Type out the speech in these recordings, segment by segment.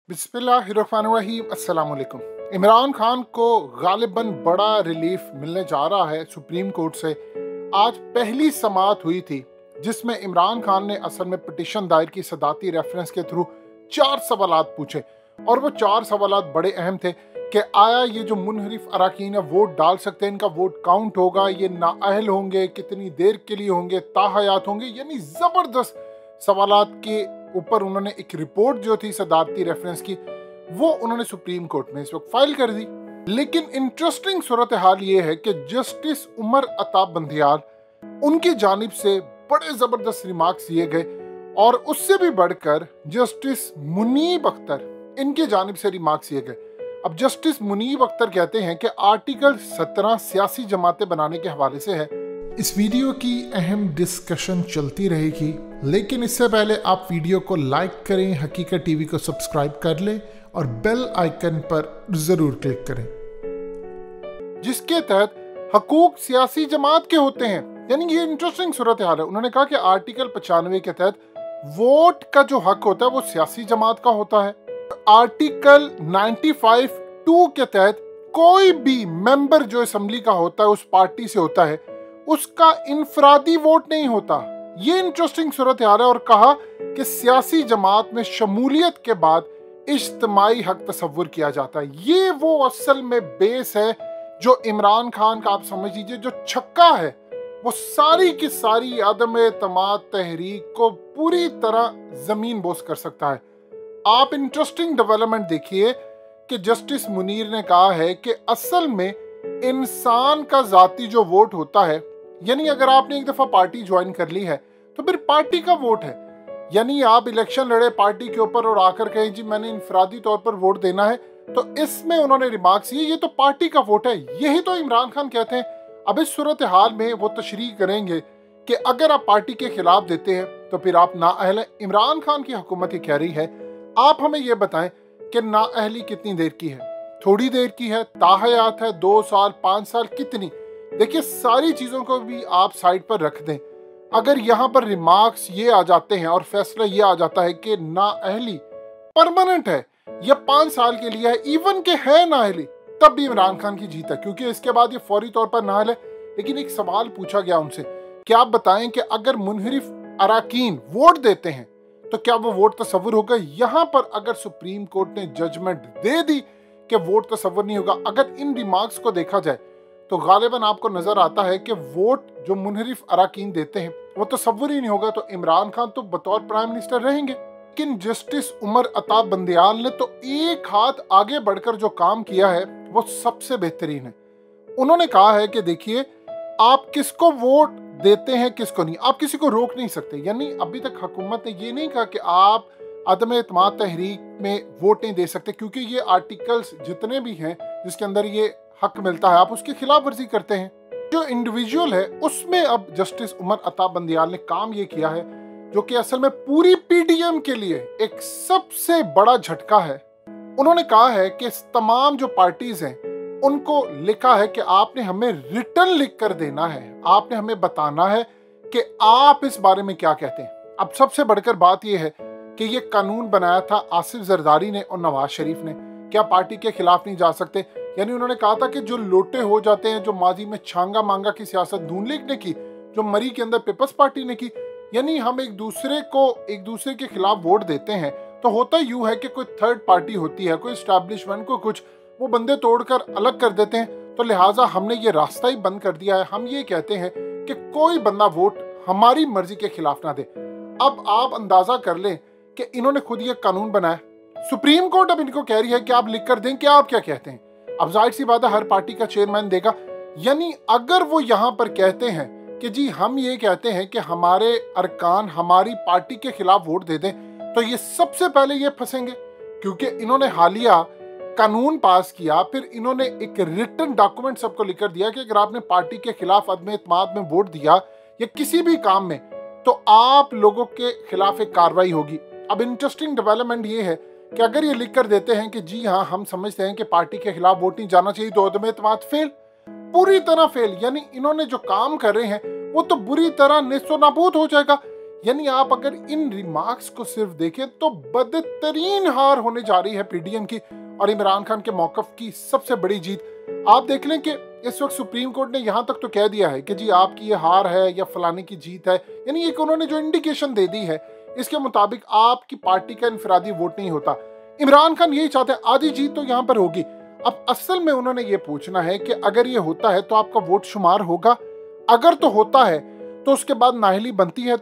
बिस्मिल्लाहिर्रहमानिर्रहीम अस्सलाम वालेकुम। इमरान खान को गालिबन बड़ा रिलीफ मिलने जा रहा है सुप्रीम कोर्ट से। आज पहली समाअत हुई थी जिसमें इमरान खान ने असल में पिटीशन दायर की सदाती रेफरेंस के थ्रू 4 सवालात पूछे और वो 4 सवालात बड़े अहम थे कि आया ये जो मुनहरिफ अराकीन है वोट डाल सकते हैं, इनका वोट काउंट होगा, ये नाअहल होंगे, कितनी देर के लिए होंगे, ताहयात होंगे। यानी ज़बरदस्त सवालात के ऊपर उन्होंने एक रिपोर्ट जो थी सदाती रेफरेंस की वो उन्होंने सुप्रीम कोर्ट में इस वक्त फाइल कर दी। लेकिन इंटरेस्टिंग सूरत हाल ये है कि जस्टिस उमर अता बंदियाल उनकी जानिब से बड़े जबरदस्त रिमार्क्स दिए गए और उससे भी बढ़कर जस्टिस मुनीब अख्तर इनकी जानिब से रिमार्क्स दिए गए। अब जस्टिस मुनीब अख्तर कहते हैं कि आर्टिकल 17 सियासी जमातें बनाने के हवाले से है। इस वीडियो की अहम डिस्कशन चलती रहेगी, लेकिन इससे पहले आप वीडियो को लाइक करें, हकीकत टीवी को सब्सक्राइब कर लें और बेल आइकन पर जरूर क्लिक करें, जिसके तहत हकूक सियासी जमात के होते हैं। यानी ये इंटरेस्टिंग सूरत हाल है। उन्होंने कहा कि आर्टिकल 95 के तहत वोट का जो हक होता है वो सियासी जमात का होता है। आर्टिकल 95(2) के तहत कोई भी मेंबर जो असेंबली का होता है उस पार्टी से होता है, उसका इनफरादी वोट नहीं होता। ये इंटरेस्टिंग सूरत हाल है। और कहा कि सियासी जमात में शमूलियत के बाद इज्तिमाई हक तस्वुर किया जाता है। ये वो असल में बेस है जो इमरान खान का, आप समझ लीजिए, जो छक्का है वो सारी की सारी आदम एतमाद तहरीक को पूरी तरह जमीन बोस कर सकता है। आप इंटरेस्टिंग डेवलपमेंट देखिए कि जस्टिस मुनीर ने कहा है कि असल में इंसान का जाती जो वोट होता है, यानी अगर आपने एक दफा पार्टी ज्वाइन कर ली है तो फिर पार्टी का वोट है। यानी आप इलेक्शन लड़े पार्टी के ऊपर और आकर कहें जी मैंने इनफरादी तौर पर वोट देना है, तो इसमें उन्होंने रिमार्क्स ये तो पार्टी का वोट है। यही तो इमरान खान कहते हैं। अब इस सूरत हाल में वो तशरीह करेंगे कि अगर आप पार्टी के खिलाफ देते हैं तो फिर आप नाअहल हैं। इमरान खान की हुकूमत ये कह रही है, आप हमें ये बताएं कि नाअहली कितनी देर की है, थोड़ी देर की है, ताहयात है, 2 साल 5 साल, कितनी। देखिए सारी चीजों को भी आप साइड पर रख दें। अगर यहाँ पर रिमार्क्स ये आ जाते हैं और फैसला ये आ जाता है कि नाअहली परमानेंट है या 5 साल के लिए है, इवन के है नाअहली, तब भी इमरान खान की जीत है, क्योंकि इसके बाद ये फौरी तौर पर नाअहल है। लेकिन एक सवाल पूछा गया उनसे कि आप बताएं कि अगर मुनहरिफ अराकीन वोट देते हैं तो क्या वो वोट तस्वुर होगा। यहाँ पर अगर सुप्रीम कोर्ट ने जजमेंट दे दी कि वोट तस्वुर नहीं होगा, अगर इन रिमार्क्स को देखा जाए तो गालिबन आपको नजर आता है कि वोट जो मुनहरिफ अराकीन देते हैं वो तस्वुर ही नहीं होगा। तो इमरान खान तो बतौर प्राइम मिनिस्टर रहेंगे। लेकिन जस्टिस उमर अता बंदियाल ने तो एक हाथ आगे बढ़कर जो काम किया है वो सबसे बेहतरीन है। उन्होंने कहा है कि देखिए आप किसको वोट देते हैं किसको नहीं, आप किसी को रोक नहीं सकते। यानी अभी तक हुकूमत ने ये नहीं कहा कि आप आदम एतमाद तहरीक में वोट नहीं दे सकते, क्योंकि ये आर्टिकल्स जितने भी हैं जिसके अंदर ये हक मिलता है आप उसकी खिलाफ वर्जी करते हैं। जो इंडिविजुअल है उसमें अब जस्टिस उमर अता बंदियाल ने काम ये किया है जो कि असल में पूरी पीडीएम के लिए एक सबसे बड़ा झटका है। उन्होंने कहा है कि तमाम जो पार्टीज हैं उनको लिखा है कि आपने हमें रिटर्न लिख कर देना है, आपने हमें बताना है कि आप इस बारे में क्या कहते हैं। अब सबसे बढ़कर बात यह है कि ये कानून बनाया था आसिफ जरदारी ने और नवाज शरीफ ने, क्या पार्टी के खिलाफ नहीं जा सकते। यानी उन्होंने कहा था कि जो लोटे हो जाते हैं, जो माजी में छांगा मांगा की सियासत नून लीग ने की, जो मरी के अंदर पीपल्स पार्टी ने की, यानी हम एक दूसरे के खिलाफ वोट देते हैं तो होता यूं है कि कोई थर्ड पार्टी होती है, कोई एस्टैब्लिशमेंट को कुछ वो बंदे तोड़कर अलग कर देते हैं। तो लिहाजा हमने ये रास्ता ही बंद कर दिया है। हम ये कहते हैं कि कोई बंदा वोट हमारी मर्जी के खिलाफ ना दे। अब आप अंदाजा कर लें कि इन्होंने खुद ये कानून बनाया, सुप्रीम कोर्ट अब इनको कह रही है कि आप लिख कर दें कि आप क्या कहते हैं। अब जाहिर सी बात है हर पार्टी का चेयरमैन देगा। यानी अगर वो यहाँ पर कहते हैं कि जी हम ये कहते हैं कि हमारे अरकान हमारी पार्टी के खिलाफ वोट दे दें, तो ये सबसे पहले ये फंसेंगे, क्योंकि इन्होंने हालिया कानून पास किया, फिर इन्होंने एक रिटन डॉक्यूमेंट सबको लिख कर दिया कि अगर आपने पार्टी के खिलाफ अदम एतमाद में वोट दिया या किसी भी काम में तो आप लोगों के खिलाफ एक कार्रवाई होगी। अब इंटरेस्टिंग डेवलपमेंट ये है कि अगर ये लिख कर देते हैं कि जी हाँ हम समझते हैं कि पार्टी के खिलाफ वोट नहीं जाना चाहिए, तो अदम एतमाद फेल, पूरी तरह फेल। यानी इन्होंने जो काम कर रहे हैं वो तो बुरी तरह नेस्तो नाबूद हो जाएगा। यानी आप अगर इन रिमार्क्स को सिर्फ देखें तो बदतरीन हार होने जा रही है पीडीएम की और इमरान खान के मौकफ की सबसे बड़ी जीत। आप देख लें कि इस वक्त सुप्रीम कोर्ट ने यहाँ तक तो कह दिया है कि जी आपकी ये हार है या फलाने की जीत है, यानी एक उन्होंने जो इंडिकेशन दे दी है इसके मुताबिक आपकी पार्टी का इनफरादी वोट नहीं होता। इमरान खान यही चाहते हैं आधी जीत तो यहाँ पर होगी। अब असल में उन्होंने ये पूछना है कि अगर ये होता है तो आपका वोट शुमार होगा, अगर तो होता है तो उसके बाद नाअहली बनती है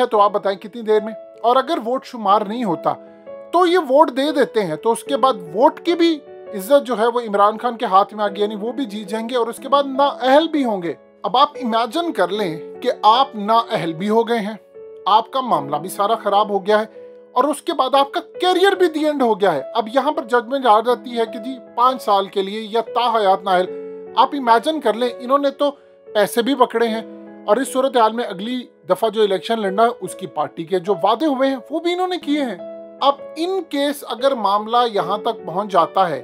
तो आप बताएं कितनी देर में, और अगर वोट शुमार नहीं होता तो ये वोट दे देते हैं तो उसके बाद वोट की भी इज्जत जो है वो इमरान खान के हाथ में आ गई, यानी वो भी जीत जाएंगे और उसके बाद नाअहल भी होंगे। अब आप इमेजिन कर लें कि आप नाअहल भी हो गए हैं, आपका मामला भी सारा खराब हो गया है और उसके बाद आपका कैरियर भी दी एंड हो गया है। अब यहाँ पर जजमेंट आ जाती है कि जी 5 साल के लिए या ताहयात नाअहल। आप इमेजिन कर लें, इन्होंने तो पैसे भी पकड़े हैं और इस सूरत हाल में अगली दफा जो इलेक्शन लड़ना है उसकी पार्टी के जो वादे हुए हैं वो भी इन्होंने किए हैं। अब इन केस अगर मामला यहाँ तक पहुंच जाता है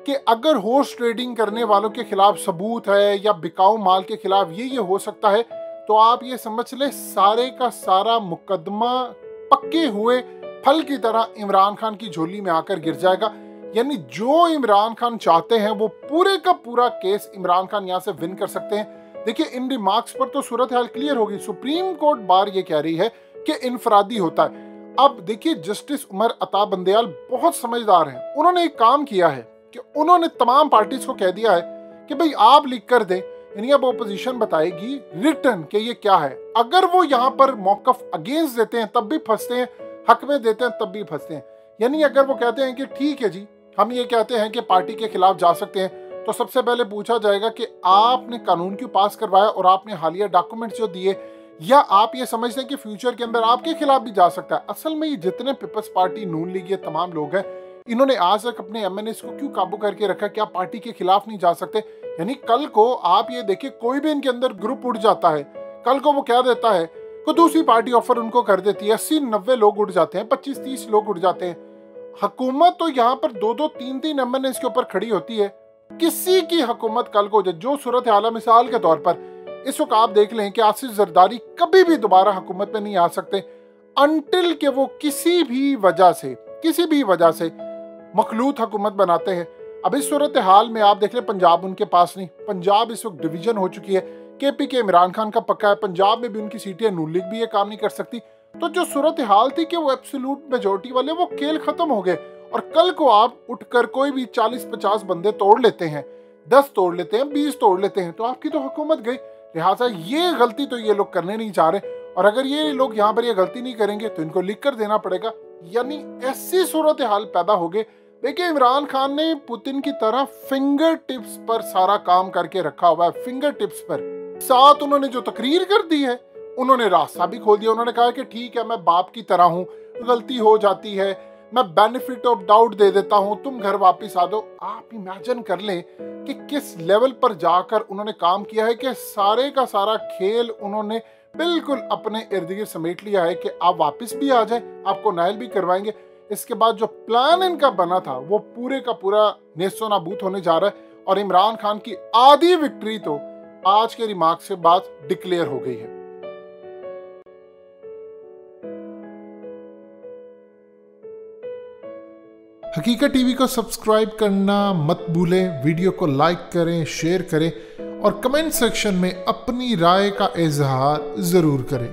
कि अगर हॉर्स ट्रेडिंग करने वालों के खिलाफ सबूत है या बिकाऊ माल के खिलाफ ये हो सकता है, तो आप ये समझ ले सारे का सारा मुकदमा पक्के हुए फल की तरह इमरान खान की झोली में आकर गिर जाएगा। यानी जो इमरान खान चाहते हैं वो पूरे का पूरा केस इमरान खान यहाँ से विन कर सकते हैं। देखिए इन रिमार्क्स पर तो सूरत हाल क्लियर होगी। सुप्रीम कोर्ट बार ये कह रही है कि इनफरादी होता है। अब देखिए जस्टिस उमर अता बंदयाल बहुत समझदार हैं, उन्होंने एक काम किया है कि उन्होंने तमाम पार्टीज को कह दिया है कि भाई आप लिख कर दें, यानी अब ओपोजिशन बताएगी रिटर्न कि ये क्या है। अगर वो यहाँ पर मौकफ अगेंस्ट देते हैं तब भी फंसते हैं, हक में देते हैं तब भी फंसते हैं। यानी अगर वो कहते हैं कि ठीक है जी हम ये कहते हैं कि पार्टी के खिलाफ जा सकते हैं, तो सबसे पहले पूछा जाएगा कि आपने कानून क्यों पास करवाया और आपने हालिया डॉक्यूमेंट्स जो दिए, या आप ये समझते हैं कि फ्यूचर के अंदर आपके खिलाफ भी जा सकता है। असल में ये जितने पीपल्स पार्टी, नून लीग, ये तमाम लोग हैं, इन्होंने आज तक अपने एमएनएस को क्यों काबू करके रखा, क्या पार्टी के खिलाफ नहीं जा सकते। यानी कल को आप ये देखिए कोई भी इनके अंदर ग्रुप उठ जाता है, कल को वो क्या देता है, कोई दूसरी पार्टी ऑफर उनको कर देती है, 80-90 लोग उठ जाते हैं, 25-30 लोग उठ जाते हैं। हुकूमत तो यहाँ पर 2-2, 3-3 एमएनएस के ऊपर खड़ी होती है। किसी की हुकूमत कल को जो सूरत हाल, मिसाल के तौर पर इस वक्त आप देख लें कि आसिफ जरदारी कभी भी दोबारा हुकूमत में नहीं आ सकते अनटिल के वो किसी भी वजह से मखलूत हुकूमत बनाते हैं। अब इस सूरत हाल में आप देख लें पंजाब उनके पास नहीं, पंजाब इस वक्त डिवीजन हो चुकी है, केपी के इमरान खान का पक्का है, पंजाब में भी उनकी सीटें, नून लीग भी ये काम नहीं कर सकती। तो जो सूरत हाल थी कि वो एब्सोल्यूट मेजोरिटी वाले, वो खेल खत्म हो गए और कल को आप उठकर कोई भी 40-50 बंदे तोड़ लेते हैं, 10 तोड़ लेते हैं, 20 तोड़ लेते हैं, तो आपकी तो हुकूमत गई। लिहाजा ये गलती तो ये लोग करने नहीं चाह रहे, और अगर ये लोग यहाँ पर ये गलती नहीं करेंगे तो इनको लिख कर देना पड़ेगा। यानी ऐसी सूरत हाल पैदा हो गए। देखिए इमरान खान ने पुतिन की तरह फिंगर टिप्स पर सारा काम करके रखा हुआ है, फिंगर टिप्स पर। साथ उन्होंने जो तकरीर कर दी है, उन्होंने रास्ता भी खोल दिया। उन्होंने कहा कि ठीक है मैं बाप की तरह हूँ, गलती हो जाती है, मैं बेनिफिट ऑफ डाउट दे देता हूं, तुम घर वापस आ दो। आप इमेजिन कर लें कि किस लेवल पर जाकर उन्होंने काम किया है कि सारे का सारा खेल उन्होंने बिल्कुल अपने इर्द गिर्द समेट लिया है कि आप वापस भी आ जाए, आपको नायल भी करवाएंगे। इसके बाद जो प्लान इनका बना था वो पूरे का पूरा नेस्तो नाबूद होने जा रहा है और इमरान खान की आधी विक्ट्री तो आज के रिमार्क्स के बाद डिक्लेयर हो गई है। हकीकत टीवी को सब्सक्राइब करना मत भूलें, वीडियो को लाइक करें, शेयर करें और कमेंट सेक्शन में अपनी राय का इजहार जरूर करें।